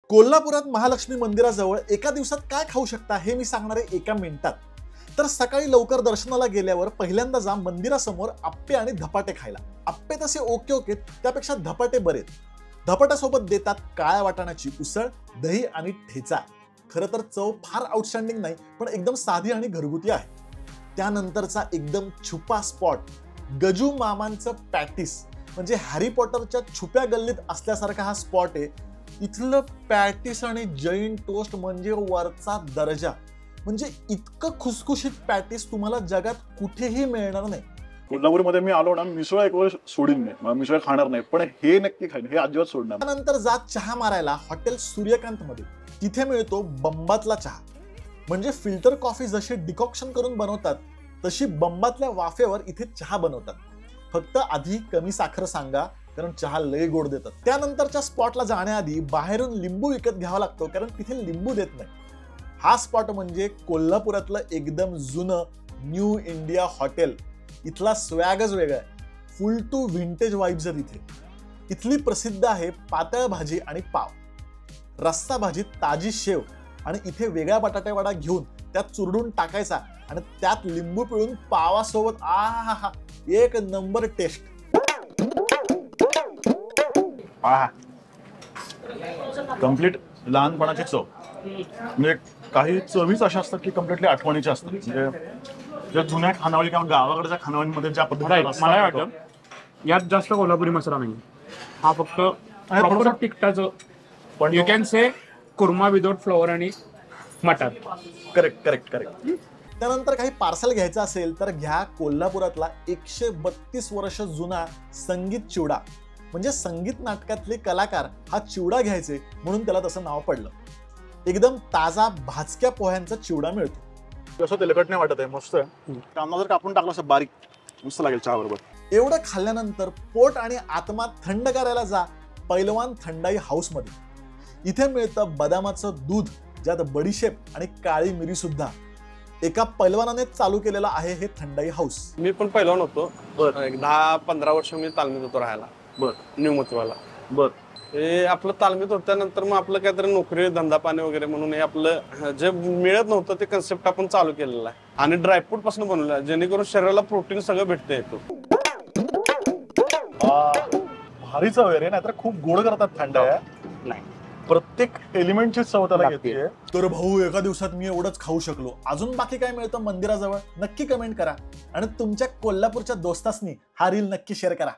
कोल्हापुरात महालक्ष्मी मंदिराजवळ एका दिवसात काय खाऊ शकता हे मी सांगणार आहे एका मिनिटात। तर सकाळी लवकर दर्शनाला गेल्यावर पहिल्यांदा जा मंदिरासमोर आप्पे आणि धपाटे खायला। आप्पे तसे ओके ओके, त्यापेक्षा धपाटे बरेत। धपाट्यासोबत देतात काळ्या वाटाण्याची उसळ, दही आणि ठेचा। खरं तर चव फार आउटस्टँडिंग नाही, पण एकदम साधी आणि घरगुती आहे। त्यानंतरचा एकदम छुपा स्पॉट, गजू मामांचं पॅटिस, म्हणजे हॅरी पॉटरच्या छुप्या गल्लीत असल्यासारखा हा स्पॉट आहे। इथलं पॅटिस आणि जैन टोस्ट म्हणजे वरचा दर्जा। म्हणजे इतकं खुसखुशीत पॅटिस तुम्हाला जगात कुठेही मिळणार नाही। कोल्हापूरमध्ये मी आलो ना, मिसळ एक वेळ सोडीन नाही, मिसळ खाणार नाही, पण हे नक्की खाईन, हे अजिबात सोडणार नाही। त्यानंतर जात चहा मारायला हॉटेल सूर्यकांत मध्ये। तिथे मिळतो बंबातला चहा, म्हणजे फिल्टर कॉफी जशी डिकॉक्शन करून बनवतात तशी बंबातल्या वाफेवर इथे चहा बनवतात। फक्त आधी कमी साखर सांगा, कारण चहा लय गोड देतात। त्यानंतरच्या स्पॉटला जाण्याआधी बाहेरून लिंबू विकत घ्यावा लागतो, कारण तिथे लिंबू देत नाही। हा स्पॉट म्हणजे कोल्हापुरातलं एकदम जुनं न्यू इंडिया हॉटेल। इथला स्वॅगच वेगळा आहे, फुल टू व्हिंटेज वाइब्स आहेत इथे। इथली प्रसिद्ध आहे पातळ भाजी आणि पाव, रस्सा भाजीत ताजी शेव, आणि इथे वेगळा बटाटे वडा घेऊन त्यात चुरडून टाकायचा आणि त्यात लिंबू पिळून पावासोबत आहा, एक नंबर टेस्ट। कम्प्लीट लहानपणाची चव। म्हणजे काही चवीच अशा असतात की कम्प्लिटली आठवणीच्या असतात। म्हणजे ज्या जुन्या खानावळी किंवा गावाकडच्या खानावळींमध्ये ज्या पद्धतीने मला वाटतं यात जास्त कोल्हापुरी मसाला नाही, हा फक्त प्रॉपर तिखटाचं, पण you can say kurma without flower आणि मटार। Correct correct correct. त्यानंतर काही पार्सल घ्यायचं असेल तर घ्या कोल्हापुरातला 132 वर्ष जुना संगीत चिवडा। म्हणजे संगीत नाटकातले कलाकार हा चिवडा घ्यायचे म्हणून त्याला तसं नाव पडलं। एकदम ताजा भाजक्या पोह्यांचा चिवडा मिळतो। कसं तेलकट नाही वाटत आहे, मस्त आहे। कांदा जर कापून टाकला असं बारीक, मस्त लागेल चहा बरोबर। एवढं खाल्ल्यानंतर पोट आणि आत्मा थंड करायला जा पैलवान थंडाई हाऊस मध्ये। इथे मिळतं बदामाचं दूध, ज्यात बडीशेप आणि काळी मिरी सुद्धा। एका पैलवानाने चालू केलेलं आहे हे थंडाई हाऊस। मी पण पैलवान होतो, एक 10-15 वर्ष मी तालमीत होतो राहायला। न्यू मथुराला। हे आपलं तालमीत होत्यानंतर मग आपलं काहीतरी नोकरी धंदा पाणी वगैरे म्हणून हे आपलं जे मिळत नव्हतं ते कन्सेप्ट आपण चालू केलेला आहे, आणि ड्रायफ्रूट पासून बनवलं आहे, जेणेकरून शरीराला प्रोटीन सगळं भेटतं येतो। भारी चव आहे रे, नाहीतर खूप गोड करतात थंडाई। नाही, प्रत्येक एलिमेंटची चव त्याला येते। तर भाऊ, एका दिवसात मी एवढंच खाऊ शकलो। अजून बाकी काय मिळतं मंदिराजवळ नक्की कमेंट करा, आणि तुमच्या कोल्हापूरच्या दोस्तासनी हा रील नक्की शेअर करा।